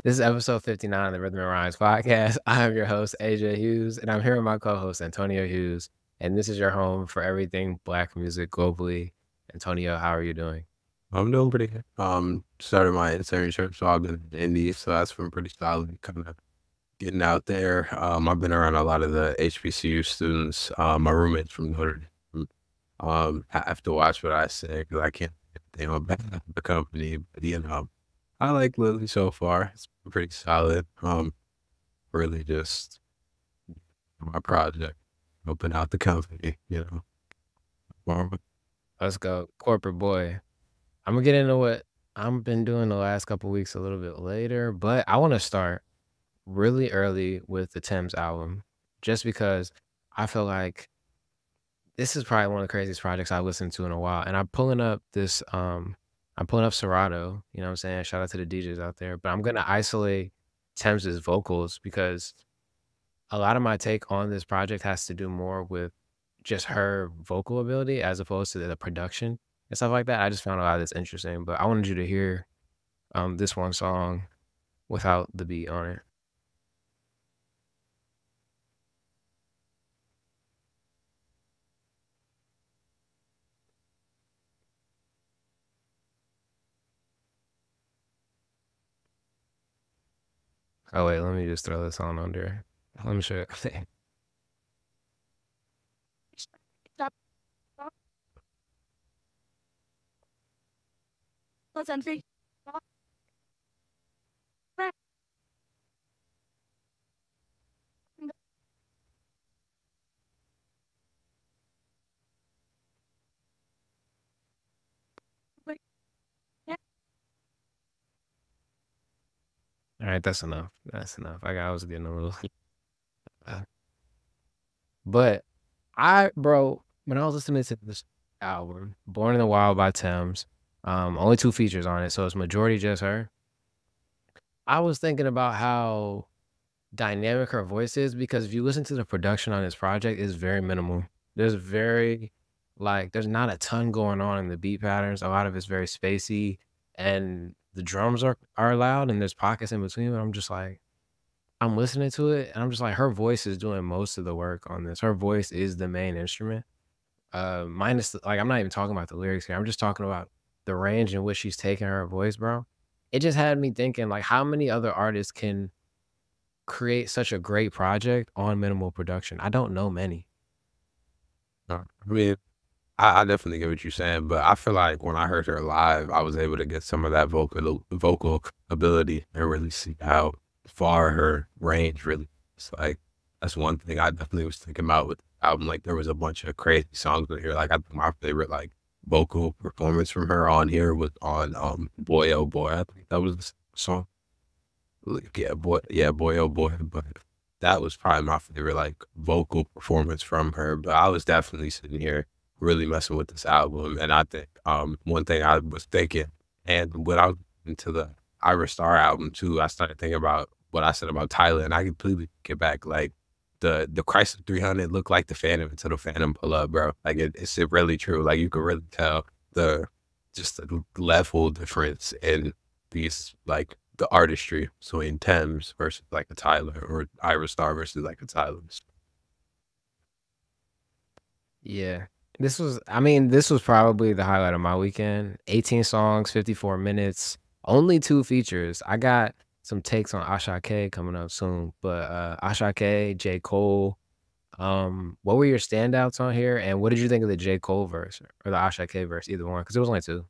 This is episode 59 of the Rhythm and Rhymes podcast. I am your host, AJ Hughes, and I'm here with my co-host, Antonio Hughes. And this is your home for everything Black music globally. Antonio, how are you doing? I'm doing pretty good. Started my internship, so I've been in Indy, so that's been pretty solid, kind of getting out there. I've been around a lot of the HBCU students. My roommate's from Notre Dame. I have to watch what I say because I can't say anything on behalf of the company. But I like Lily so far. It's been pretty solid. Really just my project, helping out the company. Um, Let's go. Corporate boy. I'm gonna get into what I've been doing the last couple weeks a little bit later, but I want to start really early with the Tems album, just because I feel like this is probably one of the craziest projects I've listened to in a while. And I'm pulling up Serato, you know what I'm saying? Shout out to the DJs out there. But I'm gonna isolate Tems's vocals because a lot of my take on this project has to do more with just her vocal ability as opposed to the production and stuff like that. I just found a lot of this interesting. But I wanted you to hear this one song without the beat on it. Oh wait, let me just throw this on under. Let me show you. All right, that's enough. That's enough. I was getting a little, uh, but bro, when I was listening to this album, "Born in the Wild" by Tems, only two features on it, so it's majority just her. I was thinking about how dynamic her voice is because if you listen to the production on this project, it's very minimal. There's very there's not a ton going on in the beat patterns. A lot of it's very spacey, and the drums are loud, and there's pockets in between. But I'm just like, I'm listening to it, and I'm just like, her voice is doing most of the work on this. Her voice is the main instrument. Minus I'm not even talking about the lyrics here. I'm just talking about the range in which she's taking her voice, bro. It just had me thinking, like, how many other artists can create such a great project on minimal production? I don't know many. I mean, I definitely get what you're saying, but I feel like when I heard her live, I was able to get some of that vocal ability and really see how far her range really is. Like that's one thing I definitely was thinking about with the album. Like there was a bunch of crazy songs in here. Like I think my favorite like vocal performance from her on here was on Boy Oh Boy. I think that was the song. Like, yeah, boy oh boy. But that was probably my favorite like vocal performance from her. But I was definitely sitting here really messing with this album. And I think one thing I was thinking, and when I was into the Ira Star album too, I started thinking about what I said about Tyler, and I completely get back. Like the Chrysler 300 looked like the Phantom until the Phantom pull up, bro. Like it's really true. Like you could really tell the just the level difference in these like the artistry. So in Tems versus like a Tyler or Ira Star versus like a Tyler. Yeah. This was probably the highlight of my weekend. 18 songs, 54 minutes, only two features. I got some takes on Asha K coming up soon, but Asha K, J. Cole. What were your standouts on here? And what did you think of the J. Cole verse or the Asha K verse? Either one, because it was only two.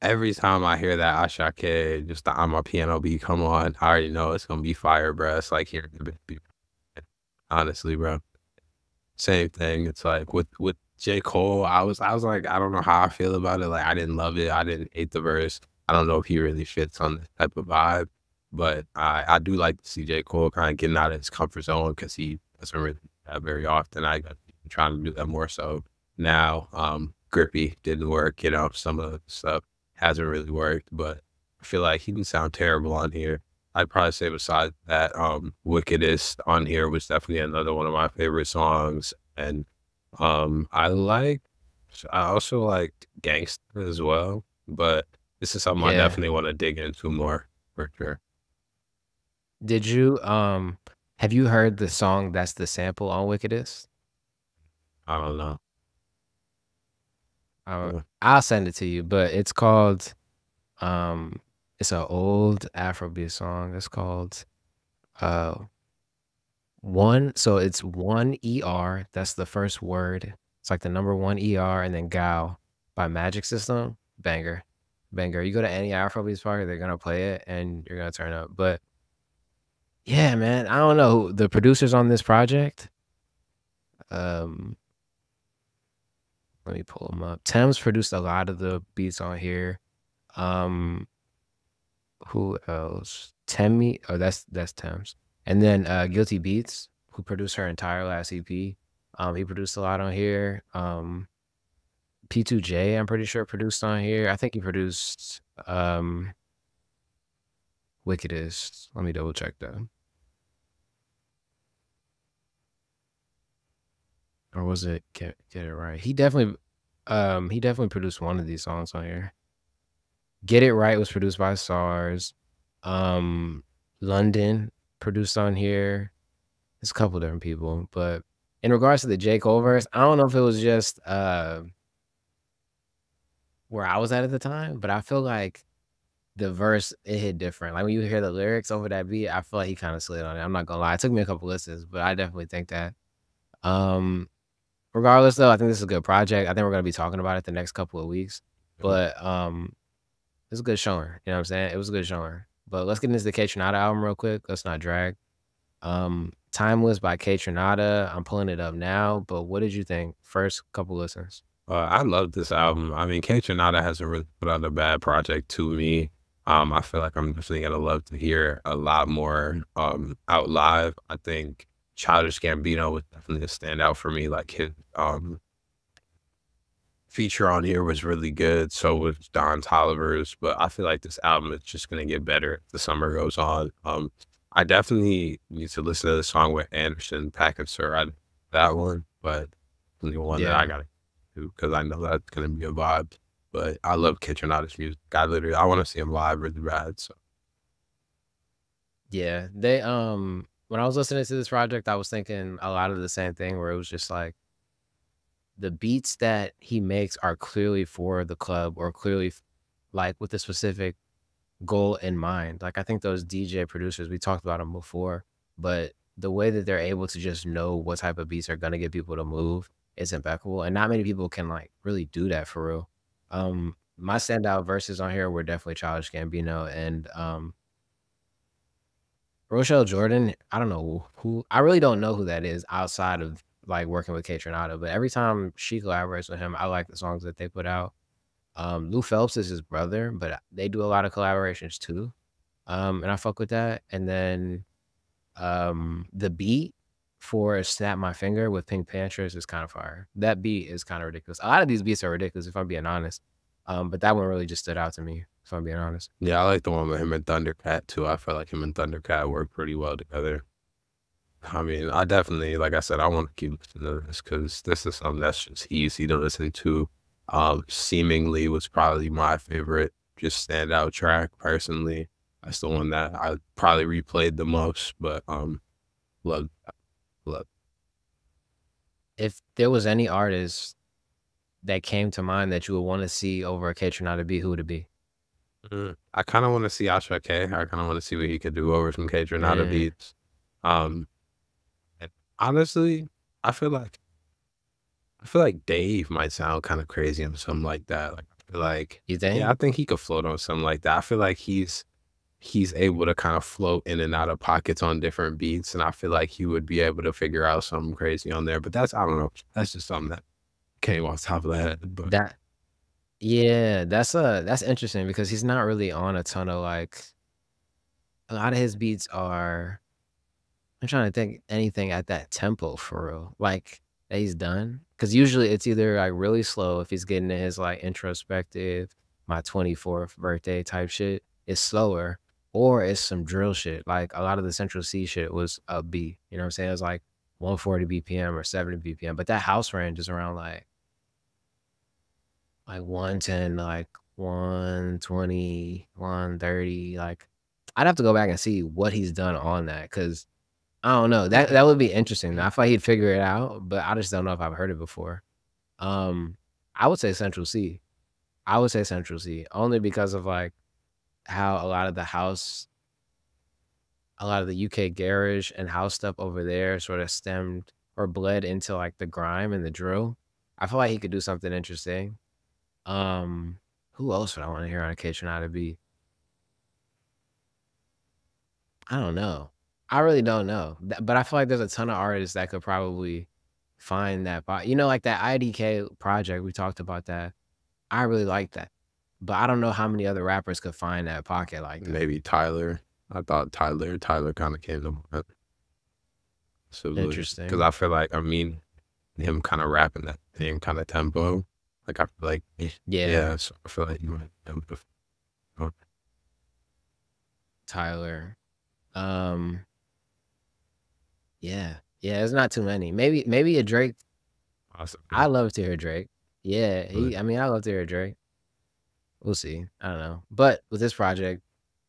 Every time I hear that Ashake, just the on my piano beat come on, I already know it's gonna be fire, bro. It's like hearing the baby. Honestly, bro. Same thing. It's like with J. Cole, I was like, I don't know how I feel about it. Like I didn't love it. I didn't hate the verse. I don't know if he really fits on this type of vibe. But I do like to see J. Cole kind of getting out of his comfort zone because he doesn't really do that very often. I got trying to do that more so now. Grippy didn't work, some of the stuff hasn't really worked, but I feel like he can sound terrible on here. I'd probably say besides that, Wickedest on here was definitely another one of my favorite songs. And I also liked Gangsta as well, but this is something I Yeah. definitely want to dig into more for sure. Did you have you heard the song that's the sample on Wickedest? I don't know. Uh, Uh, I'll send it to you, but it's called um it's an old Afrobeat song. It's called uh one, so it's one ER, that's the first word. It's like the number one ER and then Gal by Magic System. Banger. Banger. You go to any Afrobeats party, they're gonna play it and you're gonna turn up. But yeah, man, I don't know the producers on this project. Um, let me pull them up. Tems produced a lot of the beats on here. Um, who else? Temi, oh that's Tems. And then Guilty Beats, who produced her entire last EP. He produced a lot on here. P2J, I'm pretty sure produced on here. I think he produced Wickedest. Let me double check that. Or was it get it right? He definitely produced one of these songs on here. Get It Right was produced by SARS. Um London produced on here. There's a couple different people, but in regards to the J. Cole verse, I don't know if it was just where I was at the time, but I feel like the verse it hit different. Like when you hear the lyrics over that beat, I feel like he kind of slid on it. I'm not gonna lie. It took me a couple listens, but I definitely think that. Um Regardless though, I think this is a good project. I think we're gonna be talking about it the next couple of weeks. But it's a good showing. You know what I'm saying? It was a good showing. But let's get into the Kaytranada album real quick. Let's not drag. Timeless by Kaytranada. I'm pulling it up now. But what did you think? First couple listens. I love this album. I mean, Kaytranada hasn't really put out a bad project to me. I feel like I'm definitely gonna love to hear a lot more out live. I think Childish Gambino was definitely a standout for me. Like his feature on here was really good. So was Don Tolliver's, but I feel like this album is just gonna get better as the summer goes on. I definitely need to listen to the song with Anderson, Paak and Sir. That one, but the one that I Yeah. gotta do because I know that's gonna be a vibe. But I love Kitchenada's music. I want to see him live really bad. So Yeah. They when I was listening to this project, I was thinking a lot of the same thing where it was just like the beats that he makes are clearly for the club or clearly like with a specific goal in mind. Like I think those DJ producers, we talked about them before, but the way that they're able to just know what type of beats are gonna get people to move is impeccable. And not many people can like really do that for real. My standout verses on here were definitely Childish Gambino and Rochelle Jordan. I don't know who I really don't know who that is outside of like working with Kaytranada, but every time she collaborates with him, I like the songs that they put out. Lou Phelps is his brother, but they do a lot of collaborations too. And I fuck with that. And then the beat for Snap My Finger with Pink Panthers is kind of fire. That beat is kind of ridiculous. A lot of these beats are ridiculous if I'm being honest. But that one really just stood out to me, if I'm being honest. yeah, I like the one with him and Thundercat too. I feel like him and Thundercat work pretty well together. I mean, I definitely, like I said, I want to keep listening to this because this is something that's just easy to listen to. Seemingly was probably my favorite, just standout track personally. That's the one that I probably replayed the most, but love, love. If there was any artist that came to mind that you would want to see over a Kaytranada beat, who would it be? I kind of want to see Asha K. I kind of want to see what he could do over some K Tronada Mm, beats. Um, and honestly, I feel like I feel like Dave might sound kind of crazy on something like that. Like I feel like, you yeah, I think? think he could float on something like that. I feel like he's able to kind of float in and out of pockets on different beats, and I feel like he would be able to figure out something crazy on there. But that's I don't know. That's just something that came off the top of the head. But That Yeah, that's interesting because he's not really on a ton of like a lot of his beats are I'm trying to think anything at that tempo for real. Like that he's done. Cause usually it's either like really slow if he's getting in his like introspective, my 24th birthday type shit, it's slower, or it's some drill shit. Like a lot of the Central C shit was upbeat. You know what I'm saying? It's like 140 BPM or 70 BPM. But that house range is around like 110, like 120, 130, like I'd have to go back and see what he's done on that because I don't know. That would be interesting. I feel like he'd figure it out, but I just don't know if I've heard it before. Um, I would say Central C. I would say Central C only because of like how a lot of the UK garage and house stuff over there sort of stemmed or bled into like the grime and the drill. I feel like he could do something interesting. Um, who else would I want to hear on a Kaytranada beat? I don't know. I really don't know. But I feel like there's a ton of artists that could probably find that. You know, like that IDK project, we talked about that. I really like that. But I don't know how many other rappers could find that pocket like that. Maybe Tyler. I thought Tyler kind of came to mind. So because Interesting. I feel like, I mean, him kind of rapping that same kind of tempo. Like I feel like, Yeah, yeah. So I feel like you might be able to. Tyler. Um, yeah. Yeah, there's not too many. Maybe a Drake. I Possibly. love to hear Drake. Yeah, But I mean, I love to hear Drake. We'll see. I don't know. But with this project,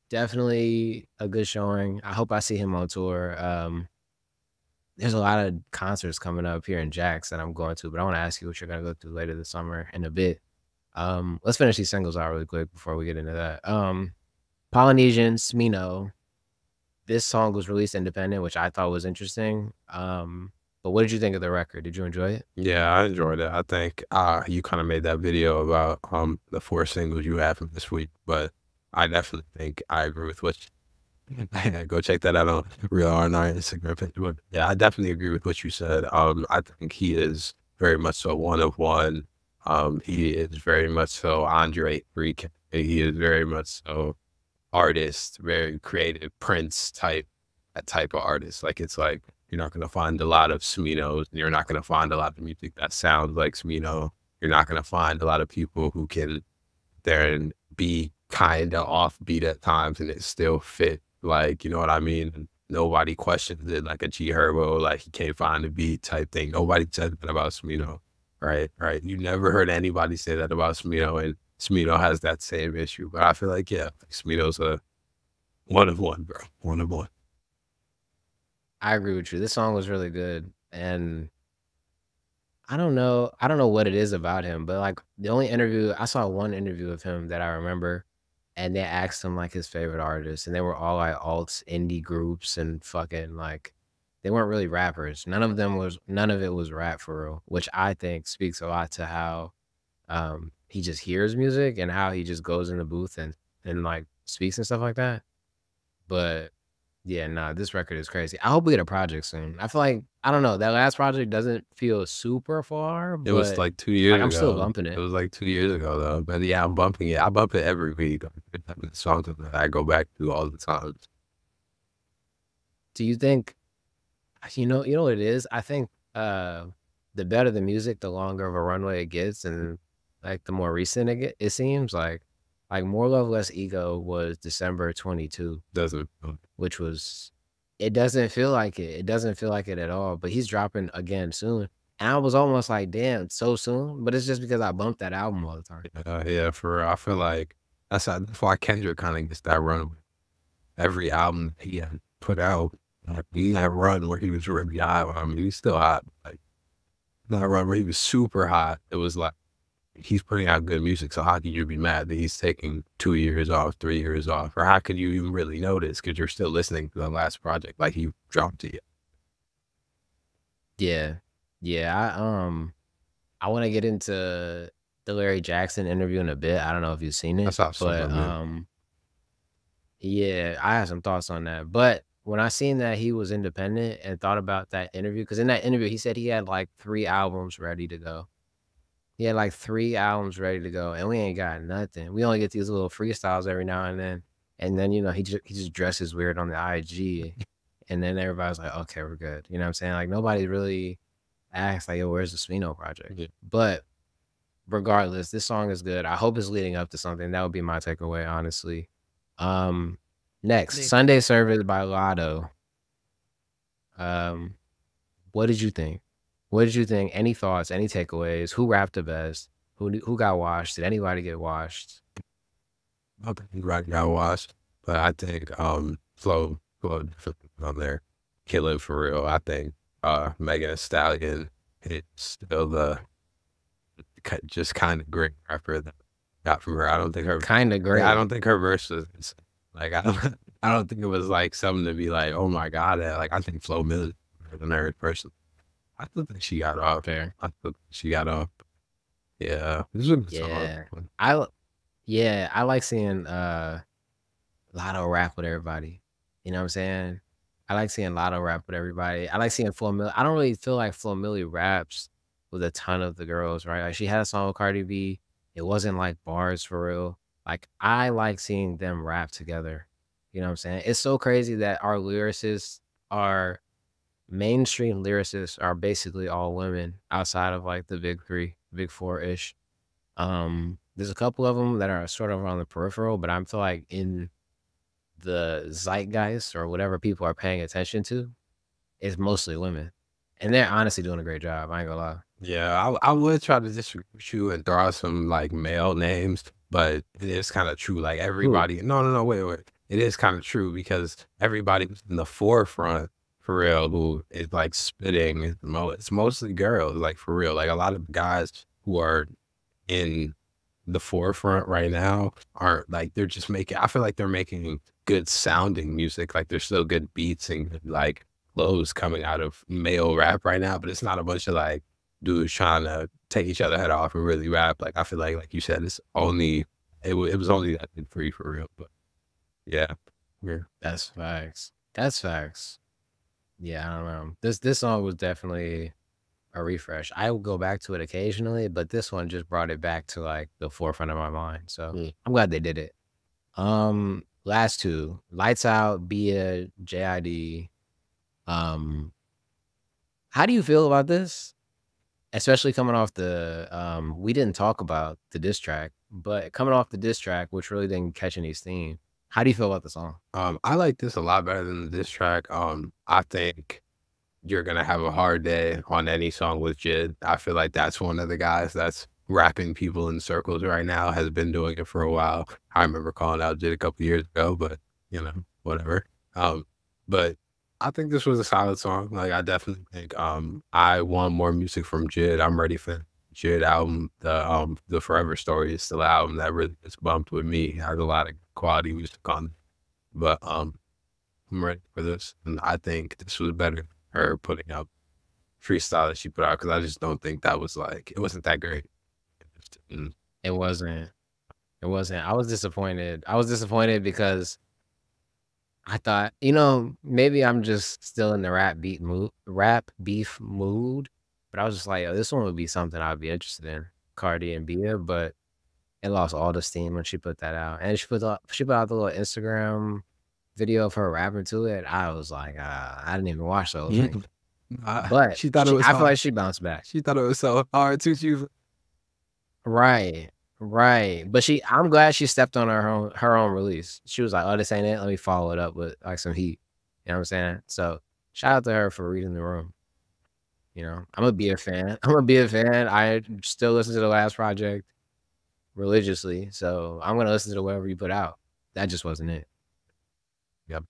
definitely a good showing. I hope I see him on tour. There's a lot of concerts coming up here in Jax that I'm going to, but I want to ask you what you're gonna go to later this summer in a bit. Let's finish these singles out really quick before we get into that. Polynesian, Smino. This song was released independent, which I thought was interesting. But what did you think of the record? Did you enjoy it? yeah, I enjoyed it. I think you kind of made that video about the 4 singles you had from this week, but I definitely think I agree with what go check that out on Real R&R Instagram page. But yeah, I definitely agree with what you said. I think he is very much so one of one. He is very much so Andre 3K. He is very much so artist, very creative, Prince type, that type of artist. Like it's like you're not gonna find a lot of Sminos, and you're not gonna find a lot of music that sounds like Smino. You're not gonna find a lot of people who can there and be kind of offbeat at times and it still fit. Like, you know what I mean? And nobody questions it like a G Herbo, like he can't find a beat type thing. Nobody said that about Smino, right? Right. You never heard anybody say that about Smino, and Smino has that same issue. But I feel like, yeah, Smino's a one of one, bro. One of one. I agree with you. This song was really good, and I don't know what it is about him, but like the only interview I saw one interview of him that I remember, and they asked him like his favorite artists, and they were all like alts, indie groups, and fucking like they weren't really rappers. None of it was rap for real, which I think speaks a lot to how he just hears music and how he just goes in the booth and like speaks and stuff like that. But yeah, nah, this record is crazy. I hope we get a project soon. I feel like I don't know, that last project doesn't feel super far, It was but like two like years I'm still ago. bumping It it. was like 2 years ago though. But yeah, I'm bumping it. I bump it every week. It's songs that I go back to all the time. Do you think you know what it is? I think the better the music, the longer of a runway it gets, and like the more recent it seems like More Love Less Ego was December 22, Doesn't which was it doesn't feel like it. It doesn't feel like it at all, but he's dropping again soon. And I was almost like, damn, so soon. But it's just because I bumped that album all the time. yeah, for real. I feel like that's why Kendrick kind of gets that run with every album he had put out. Like, he had a run where he was really hot. I mean, he's still hot. Like not a run where he was super hot. It was like he's putting out good music. So how can you be mad that he's taking 2 years off, 3 years off, or how could you even really notice because you're still listening to the last project like he dropped to you? Yeah. Yeah. I want to get into the Larry Jackson interview in a bit. I don't know if you've seen I it, saw some but of it. yeah, I have some thoughts on that. But when I seen that he was independent and thought about that interview, because in that interview he said he had like 3 albums ready to go. He had like 3 albums ready to go, and we ain't got nothing. We only get these little freestyles every now and then he just dresses weird on the IG, and then everybody's like, okay, we're good. You know what I'm saying? Like nobody really asked like, yo, where's the Smino project? Yeah. But regardless, this song is good. I hope it's leading up to something. That would be my takeaway, honestly. Um, next Sunday Service by Lotto. Um, what did you think? What did you think? Any thoughts? Any takeaways? Who rapped the best? Who got washed? Did anybody get washed? I think right got watched. But I think Flo definitely on there, killing for real. I think Megan Thee Stallion is still the just kind of great rapper that I got from her. I don't think her Kind of yeah, I great. don't think her verse was like I don't I don't think it was like something to be like, oh my god, like I think Flo Milli is better than her person. I still think she got off. Fair. I still think she got off. Yeah, this is a good song. Yeah. I yeah, I like seeing Lotto rap with everybody. You know what I'm saying? I like seeing Lotto rap with everybody. I like seeing Flo Milli. I don't really feel like Flo Milli raps with a ton of the girls, right? Like she had a song with Cardi B. It wasn't like bars for real. Like I like seeing them rap together. You know what I'm saying? It's so crazy that our lyricists are mainstream lyricists are basically all women outside of like the big three, big four ish. There's a couple of them that are sort of on the peripheral, but I feel like in the zeitgeist or whatever people are paying attention to, it's mostly women. And they're honestly doing a great job. I ain't gonna lie. Yeah, I would try to disagree with you and throw out some like male names, but it is kind of true. Like Who? everybody, no, wait. It is kind of true because everybody who's in the forefront for real who is like spitting, it's mostly girls, like for real. Like a lot of guys who are in the forefront right now aren't like they're just making I feel like they're making good sounding music. Like there's still good beats and good like flows coming out of male rap right now, but it's not a bunch of like dudes trying to take each other head off and really rap. Like I feel like you said, it's only it was only that good for you for real. But yeah. Yeah. That's facts. That's facts. Yeah, I don't know. This song was definitely a refresh. I will go back to it occasionally, but this one just brought it back to like the forefront of my mind. So I'm glad they did it. Last two, Lights Out, Bia, JID. Um, how do you feel about this? Especially coming off the we didn't talk about the diss track, but coming off the diss track, which really didn't catch any steam. How do you feel about the song? I like this a lot better than this track. I think you're gonna have a hard day on any song with Jid. I feel like that's one of the guys that's rapping people in circles right now, has been doing it for a while. I remember calling out Jid a couple years ago, but you know, whatever. But I think this was a solid song. Like I definitely think I want more music from Jid. I'm ready for Jid album. The Forever Story is still an album that really gets bumped with me. It has a lot of quality music on it. But I'm ready for this. And I think this was better than her putting out freestyle that she put out because I just don't think that was like it wasn't that great. It wasn't. It wasn't. I was disappointed. I was disappointed because I thought, maybe I'm just still in the rap beef mood. But I was just like, yo, this one would be something I'd be interested in. Cardi and Bia, but it lost all the steam when she put that out. And she put out the little Instagram video of her rapping to it. I was like, I didn't even watch those things. But she thought it was I hard. feel like she bounced back. She thought it was so hard too. Right. Right. But I'm glad she stepped on her own release. She was like, "Oh, this ain't it. Let me follow it up with like some heat." You know what I'm saying? So shout out to her for reading the room. I'm gonna be a fan. I'm gonna be a fan. I still listen to the last project religiously, so I'm gonna listen to whatever you put out. That just wasn't it. Yep.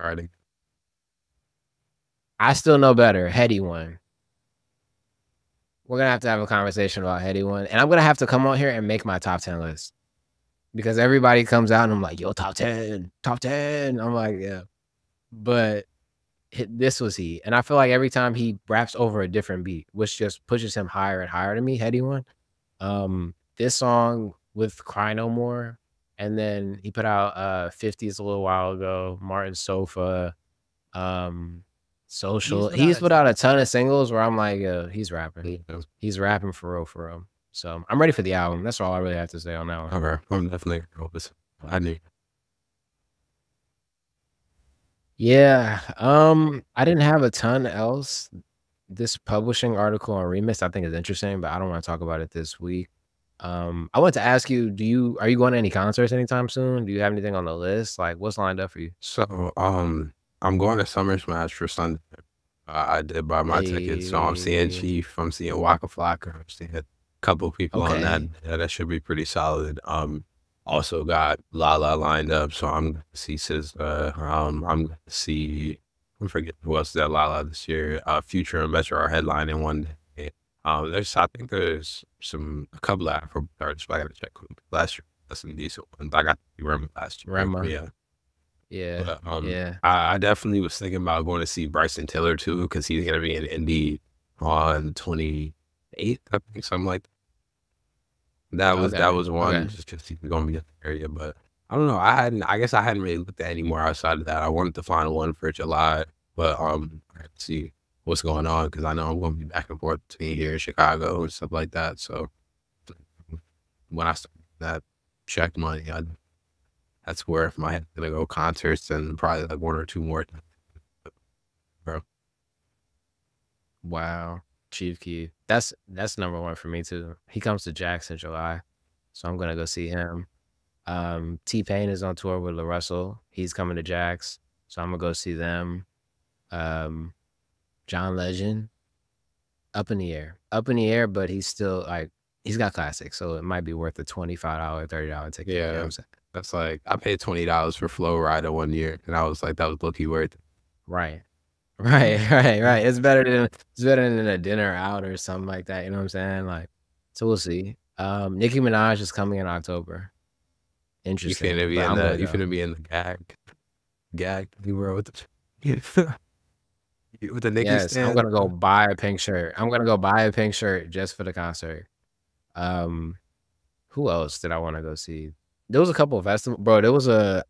Alrighty. I still know better. Heady One. We're gonna have a conversation about Heady One, and I'm gonna have to come on here and make my top 10 list because everybody comes out and I'm like, "Yo, top 10, top 10." I'm like, "Yeah," but this was he, and I feel like every time he raps over a different beat, which just pushes him higher and higher to me. Heady One. This song with Cry No More, and then he put out 50s a little while ago. Martin Sofa. Social. He's put out a ton of singles where I'm like, he's rapping. Yeah. He's rapping for real, for real. So I'm ready for the album. That's all I really have to say on that one. Okay. I'm definitely gonna go with I knew. Yeah. I didn't have a ton else. This publishing article on Remix I think is interesting, but I don't want to talk about it this week. I want to ask you, are you going to any concerts anytime soon? Do you have anything on the list? Like what's lined up for you? So I'm going to Summer Smash for Sunday. I did buy my tickets, so I'm seeing Chief, I'm seeing Waka Flocka, I'm seeing a couple people on that. Okay. Yeah, that should be pretty solid. also got Lala lined up, so I'm gonna see SZA. I'm gonna see I forget who else is at Lala this year. Future and Metro are headlining one day. I think there's a couple of Afro artists, but I gotta check who last year. That's some decent ones. I got to remember last year. But Rema. yeah, Yeah. but Yeah. I definitely was thinking about going to see Bryson Tiller too because he's gonna be in Indy on 28th, I think, something like that Okay. was one Okay. just because he's gonna be in the area. But I don't know. I guess I hadn't really looked at any more outside of that. I wanted to find one for July, but I have to see what's going on because I know I'm gonna be back and forth between here and Chicago and stuff like that. So when I start that check money, that's where my head's gonna go concerts and probably like one or two more, bro. Wow. Chief Keef. That's number one for me too. He comes to Jax in July, so I'm gonna go see him. T-Pain is on tour with La Russell. He's coming to Jax, so I'm gonna go see them. Um, John Legend, up in the air, up in the air, but he's still like he's got classics, so it might be worth a $25, $30 ticket. You know what Yeah, I'm saying? that's like I paid $20 for Flow Rider one year, and I was like, that was lucky worth it. Right. Right, right. It's better than a dinner out or something like that. You know what I'm saying? Like, so we'll see. Nicki Minaj is coming in October. Interesting, but I'm gonna You go. finna be in the gag you were with the with the Nicki Yes, I'm stand. gonna go buy a pink shirt. I'm gonna go buy a pink shirt just for the concert. Um, who else did I want to go see? There was a couple of festivals, bro.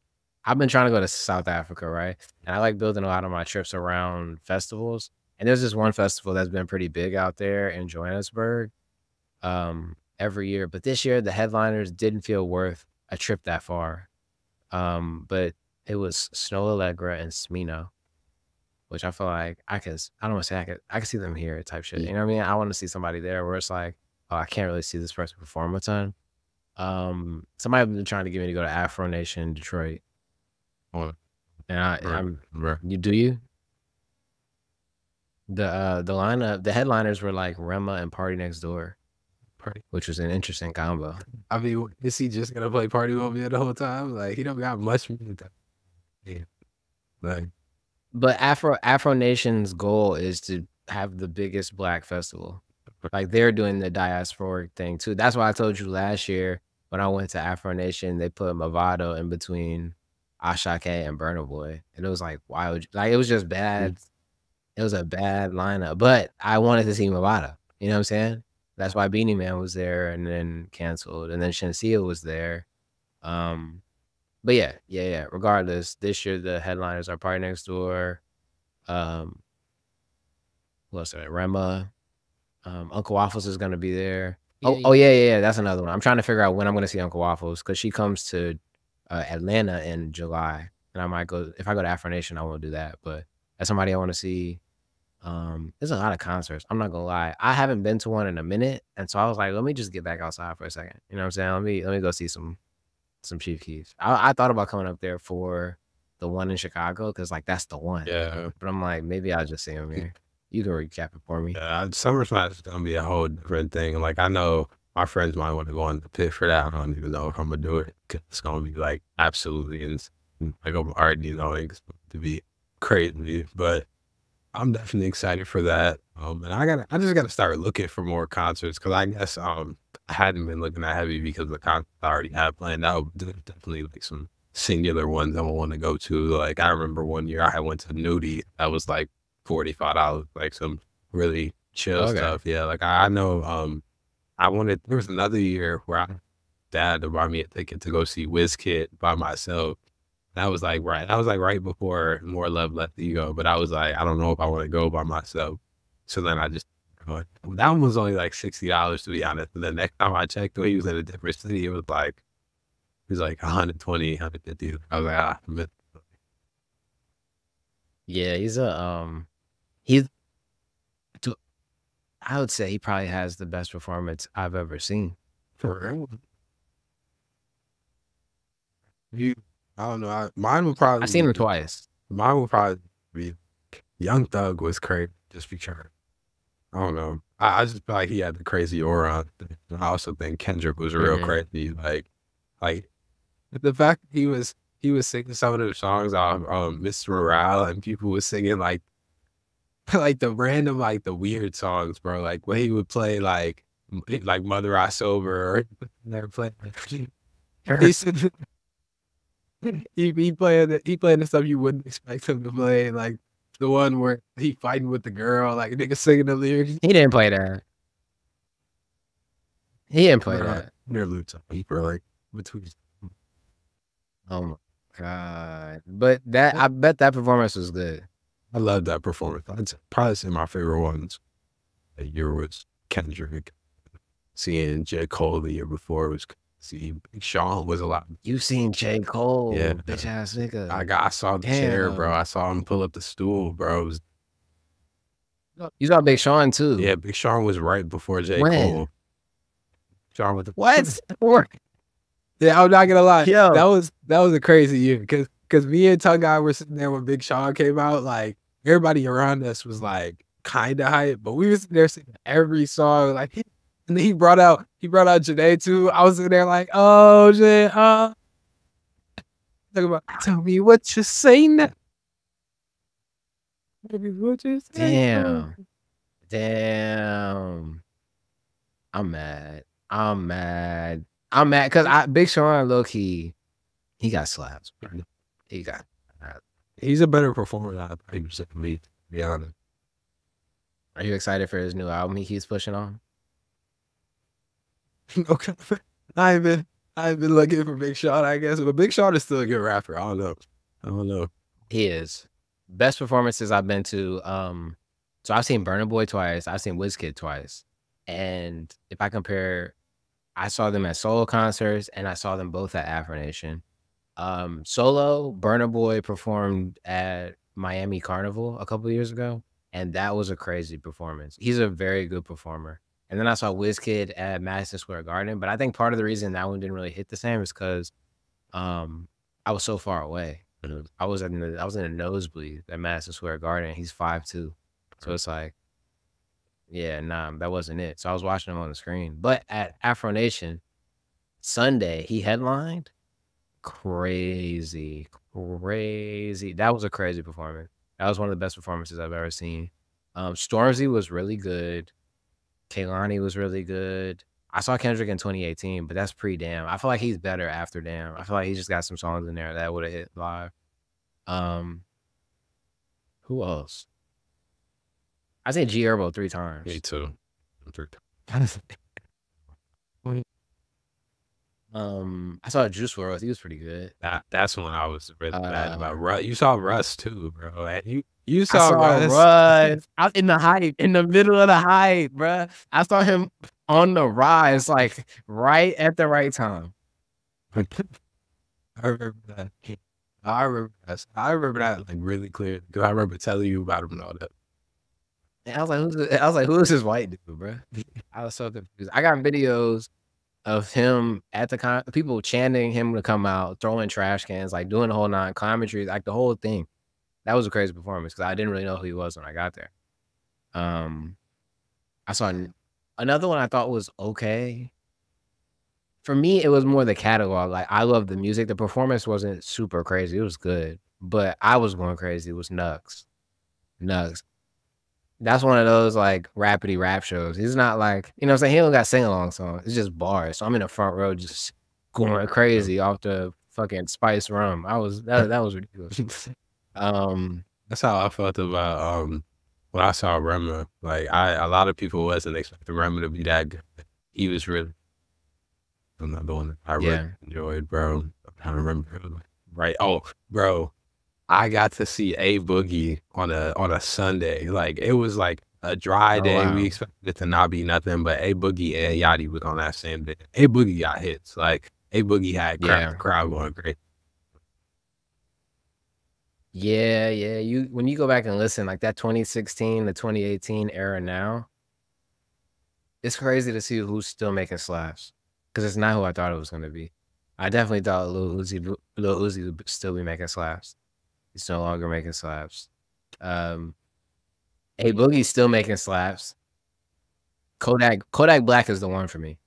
I've been trying to go to South Africa, right? And I like building a lot of my trips around festivals. And there's this one festival that's been pretty big out there in Johannesburg, every year. But this year, the headliners didn't feel worth a trip that far. But it was Snow Allegra and Smino, which I feel like I don't want to say I could see them here type shit. You know what I mean? I want to see somebody there where it's like, oh, I can't really see this person perform a ton. Somebody been trying to get me to go to Afro Nation Detroit, On and bruh, I'm bruh, you do you the lineup the headliners were like Rema and Party Next Door, party. which was an interesting combo. I mean, is he just gonna play Party with me the whole time? Like he don't got much music. Yeah, like But Afro Nation's goal is to have the biggest black festival. Like they're doing the diasporic thing too. That's why I told you last year when I went to Afro Nation, they put Movado in between Ashake and Burna Boy, and it was like, why would you, like it was just bad. It was a bad lineup, but I wanted to see Movado. You know what I'm saying? That's why Beanie Man was there and then canceled, and then Shensia was there. Um, but yeah. Regardless, this year the headliners are Party Next Door. Um, who else? Rema. Uncle Waffles is gonna be there. Oh yeah. That's another one. I'm trying to figure out when I'm gonna see Uncle Waffles because she comes to Atlanta in July, and I might go if I go to Afro Nation. I won't do that, but that's somebody I want to see. There's a lot of concerts. I'm not gonna lie. I haven't been to one in a minute, and so I was like, let me just get back outside for a second. You know what I'm saying? Let me go see some Chief Keef. I thought about coming up there for the one in Chicago because like that's the one. yeah, But I'm like, maybe I'll just see him here. You can recap it for me. yeah. Summer Smash is gonna be a whole different thing. Like I know my friends might want to go on the pit for that. I don't even know if I'm gonna do it 'cause it's gonna be like absolutely insane. Like I'm already knowing it's going to be crazy, but I'm definitely excited for that. And I just gotta start looking for more concerts because I guess I hadn't been looking that heavy because the concerts I already had planned out. There's definitely like some singular ones I want to go to. Like I remember one year I went to Nudie. That was like $45, like some really chill Okay. stuff. Yeah, like I know. I wanted. There was another year where I dad to buy me a ticket to go see WizKid by myself. That was like right before More Love Left Ego, but I was like, I don't know if I want to go by myself. So then I just that one was only like $60 to be honest. And the next time I checked when he was in a different city, it was like 120, 150. I was like, man, Yeah, he's to I would say he probably has the best performance I've ever seen. for real. You I don't know. Mine would I've seen probably him twice. be Young Thug was crazy just because I don't know. I just feel like he had the crazy aura. And I also think Kendrick was real Mhm. crazy. Like The fact that he was singing some of those songs on Mr. Morale, and people was singing like like the random like the weird songs, bro. Like when he would play like Mother I Sober or never played. He said he playing the stuff you wouldn't expect him to play, like the one where he fighting with the girl, like nigga singing the lyrics. He didn't play that. He didn't play that. Near Lutz, bro, like between. Oh my god! But that I bet that performance was good. I love that performance. I'd probably say my favorite ones that year was Kendrick. Seeing J. Cole the year before was seeing Big Sean was a lot. You seen J. Cole? Yeah, Bitch ass nigga. I saw the chair, bro. I saw him pull up the stool, bro. It was, you saw Big Sean too. yeah, Big Sean was right before J. When? Cole. Sean with the What? Yeah, I'm not gonna lie. Yo. That was a crazy year because me and Tug Guy were sitting there when Big Sean came out. Like everybody around us was like kind of hype, but we was there singing every song. Like, and then he brought out Janae too. I was in there like, oh shit, talking about tell me what you say now. Tell me what you say. Damn. I'm mad because Big Sean low key, he got slaps. He's a better performer than I used to be honest. Are you excited for his new album he keeps pushing on? Okay. I ain't been looking for Big Sean, I guess, but Big Sean is still a good rapper. I don't know. He is. Best performances I've been to. So I've seen Burna Boy twice. I've seen Wizkid twice. And if I compare, I saw them at solo concerts and I saw them both at Afro Nation. Solo, Burna Boy performed at Miami Carnival a couple of years ago, and that was a crazy performance. He's a very good performer. And then I saw Wizkid at Madison Square Garden, but I think part of the reason that one didn't really hit the same is because I was so far away. I was in a nosebleed at Madison Square Garden. He's 5'2", so it's like, yeah, nah, that wasn't it. So I was watching him on the screen. But at Afro Nation Sunday, he headlined. Crazy. That was a crazy performance. That was one of the best performances I've ever seen. Stormzy was really good. Kehlani was really good. I saw Kendrick in 2018, but that's pre-Damn. I feel like he's better after Damn. I feel like he just got some songs in there that would have hit live. Who else? I say G Herbo 3 times. Me too. 3 times. I saw Juice WRLD. He was pretty good. That's when I was really mad about Russ. You saw Russ too, bro. And you I saw Russ. I was in the hype, in the middle of the hype, bro. I saw him on the rise, like right at the right time. I remember that. I remember that like really clear because I remember telling you about him and all that. And I was like, who is this white dude, bro? I was so confused. I got videos of him at the people chanting him to come out, throwing trash cans, like doing the whole nine, commentary, like the whole thing. That was a crazy performance because I didn't really know who he was when I got there. I saw another one I thought was okay. For me, it was more the catalog. Like, I love the music. The performance wasn't super crazy. It was good. But I was going crazy. It was Nux. That's one of those, like, rapidy rap shows. He's not like, you know what I'm saying? He don't got sing-along songs. It's just bars. So I'm in the front row just going crazy off the fucking Spice Rum. That was ridiculous. That's how I felt about when I saw Rema. Like, a lot of people wasn't expecting Rema to be that good. He was really another one that I really enjoyed, bro. I'm trying to remember. Right. Oh, bro. I got to see A Boogie on a Sunday. Like, it was like a dry day. Wow. We expected it to not be nothing, but A Boogie and Yachty was on that same day. A Boogie got hits. Like, A Boogie had crowd going great. Yeah. When you go back and listen, like that 2016 to 2018 era now, it's crazy to see who's still making slaps. Because it's not who I thought it was going to be. I definitely thought Lil Uzi would still be making slaps. He's no longer making slaps. A Boogie's still making slaps. Kodak Black is the one for me.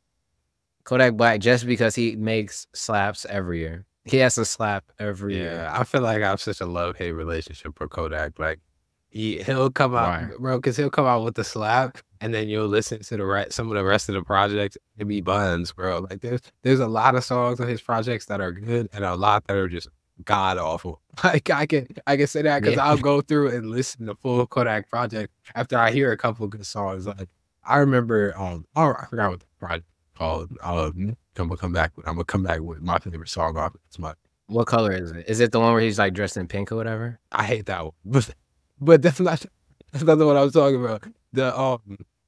Kodak Black, just because he makes slaps every year. He has to slap every year. Yeah, I feel like I have such a love-hate relationship with Kodak. Like he'll come out, Why? bro, because he'll come out with the slap, and then you'll listen to some of the rest of the projects. It be buns, bro. Like there's a lot of songs on his projects that are good, and a lot that are just god awful. Like I can say that because Yeah. I'll go through and listen to full Kodak project after I hear a couple good songs. Like I remember, oh, I forgot what the project called. Come back with. I'm gonna come back with my favorite song off. It's my. What color is it? Is it the one where he's like dressed in pink or whatever? I hate that one, but that's not the one I was talking about. The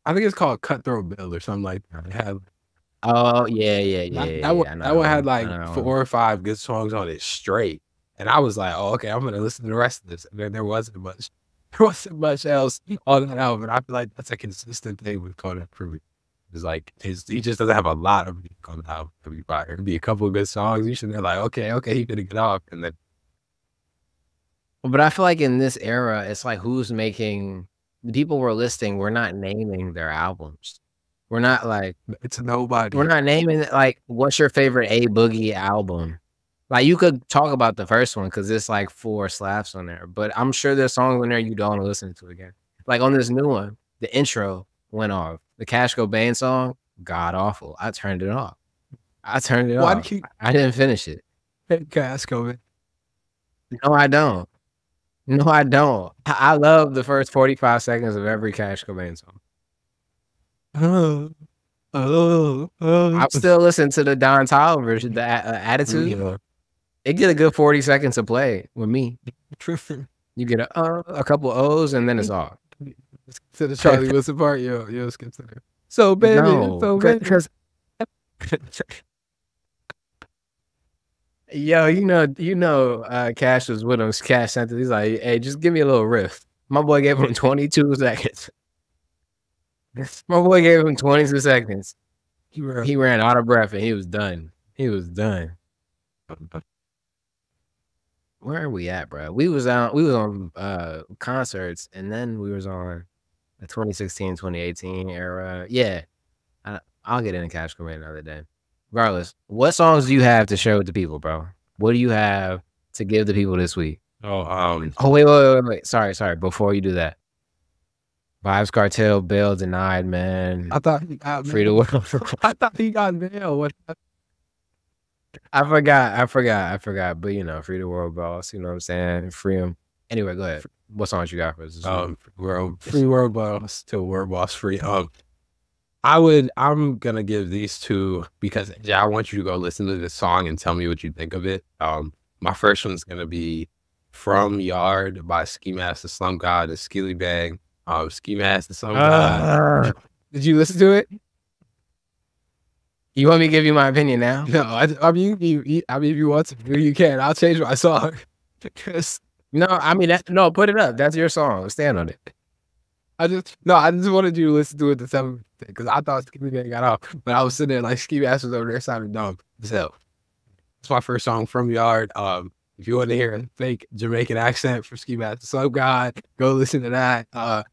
I think it's called Cutthroat Bill or something like that. It had Oh yeah, yeah, yeah, that, yeah, that one. yeah. I know That that one had one. I like know that one. 4 or 5 good songs on it straight, and I was like, oh, okay, I'm gonna listen to the rest of this. And then there wasn't much. There wasn't much else on that album. And I feel like that's a consistent thing with Kodak for me. It's like he just doesn't have a lot of music on the album to be fire. It'd be a couple of good songs. You should be like, okay, he gonna get off, and then But I feel like in this era, it's like who's making the people we're listing, we're not naming their albums. We're not like it's nobody. we're not naming it like what's your favorite A Boogie album? Like you could talk about the first one because it's like 4 slaps on there, but I'm sure there's songs on there you don't want to listen to again. Like on this new one, the intro went off. The Cash Cobain song, god awful. I turned it off. I turned it Why off. do you I didn't finish it. hate Casco, man? No, I don't. No, I don't. I love the first 45 seconds of every Cash Cobain song. Oh, I still listen to the Don Toliver version, the Attitude. yeah. It get a good 40 seconds to play with me. Tripping. You get a couple O's and then it's off. To the Charlie Wilson part, yo, skip to there. So baby, No, so baby. because yo, Cash was with him. Cash sent it. He's like, hey, just give me a little riff. My boy gave him 22 seconds. My boy gave him 22 seconds. He ran out of breath and he was done. He was done. Where are we at, bro? We was on concerts, and then we was on the 2016, 2018 era. Yeah. I'll get into Cash Cobain another day. Regardless, what songs do you have to share with the people, bro? What do you have to give the people this week? Oh, Wait. Sorry. Before you do that. Vibes Cartel, Bail denied, man. I thought he got Free the world. I thought he got mail. What? I forgot. But free the world, boss. You know what I'm saying? Free him. Anyway, go ahead. What songs you got for us? Free world boss to world boss free. I'm gonna give these two because I want you to go listen to this song and tell me what you think of it. My first one's gonna be From Yard by Ski Mask, Slum God, and Skilly Bang. Ski Mask, Slum God. Did you listen to it? You want me to give you my opinion now? No, I mean, if you want to, you can. I'll change my song. No, I mean, no, put it up. That's your song. Stand on it. I just wanted you to listen to it to tell me because I thought Ski Mask got off, but I was sitting there like Ski Mask was over there sounding dumb as hell. It's my first song, From Yard. If you want to hear a fake Jamaican accent for Ski Mask, Slum God, go listen to that.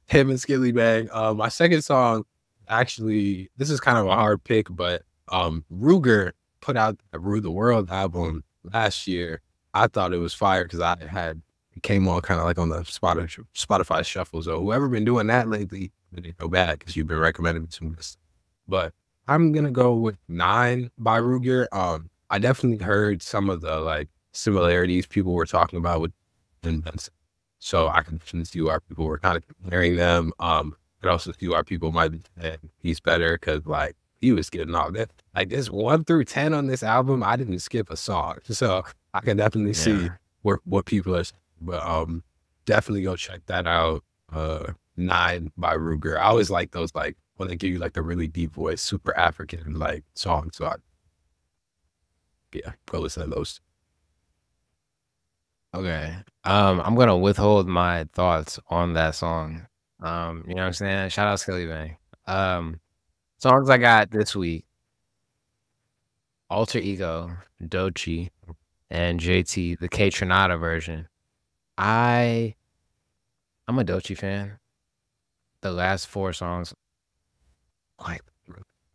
Him and Skilly Bang. My second song, actually, this is kind of a hard pick, but Ruger put out the Rule the World album last year. I thought it was fire because it came on kind of like on the Spotify shuffle. So whoever been doing that lately, it ain't no bad because you've been recommending me some good stuff. But I'm gonna go with 9 by Ruger. I definitely heard some of the like similarities people were talking about with Benson. So I can see why people were kind of comparing them. But also see why people might be saying he's better because like he was getting all that. Like this 1 through 10 on this album, I didn't skip a song. So I can definitely see what people are saying. But definitely go check that out. 9 by Ruger. I always like those like when they give you like the really deep voice, super African like songs. So go listen to those. Okay. I'm gonna withhold my thoughts on that song. You know what I'm saying? Shout out Skilly Bang. Songs I got this week: Alter Ego, Doechii, and JT, the Kaytranada version. I'm a Doechii fan. The last 4 songs, like,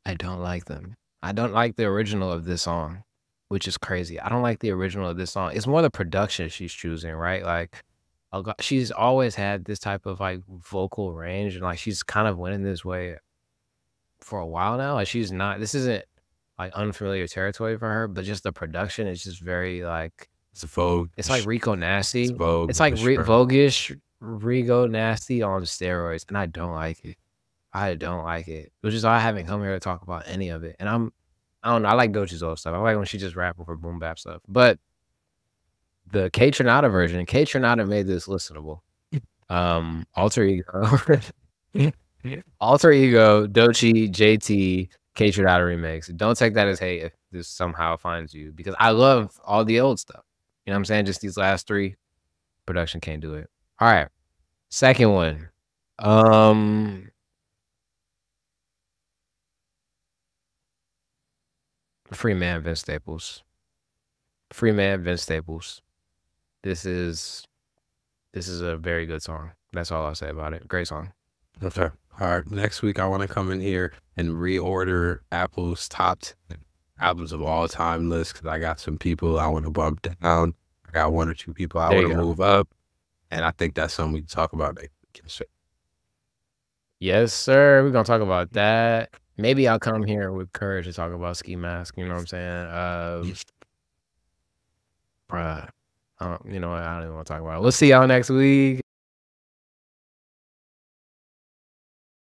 I don't like them. I don't like the original of this song. which is crazy. I don't like the original of this song. It's more the production she's choosing, right? Like, she's always had this type of like vocal range, and like she's kind of winning this way for a while now. Like, she's not. This isn't like unfamiliar territory for her, but just the production is just very like It's Vogue. it's like Rico It's Nasty. Vogue It's like for sure. Voguish Rico Nasty on steroids, and I don't like it. I don't like it, which is why I haven't come here to talk about any of it. And I don't know. I like Doechie's old stuff. I like when she just rap over boom bap stuff. But the Kaytranada version, Kaytranada made this listenable. Alter Ego, Alter Ego, Doechii, JT, Kaytranada remix. Don't take that as hate if this somehow finds you, because I love all the old stuff. You know what I'm saying? Just these last three, production can't do it. All right, second one. Free man, Vince Staples. Free man, Vince Staples. This is a very good song. That's all I'll say about it. Great song. Okay. All right. Next week, I want to come in here and reorder Apple's top 10 albums of all time list, because I got some people I want to bump down. I got one or two people I want to move up. And I think that's something we can talk about next week. Yes, sir. We're going to talk about that. Maybe I'll come here with courage to talk about Ski Mask. You know what I'm saying? Bruh. You know what? I don't even want to talk about it. We'll see y'all next week.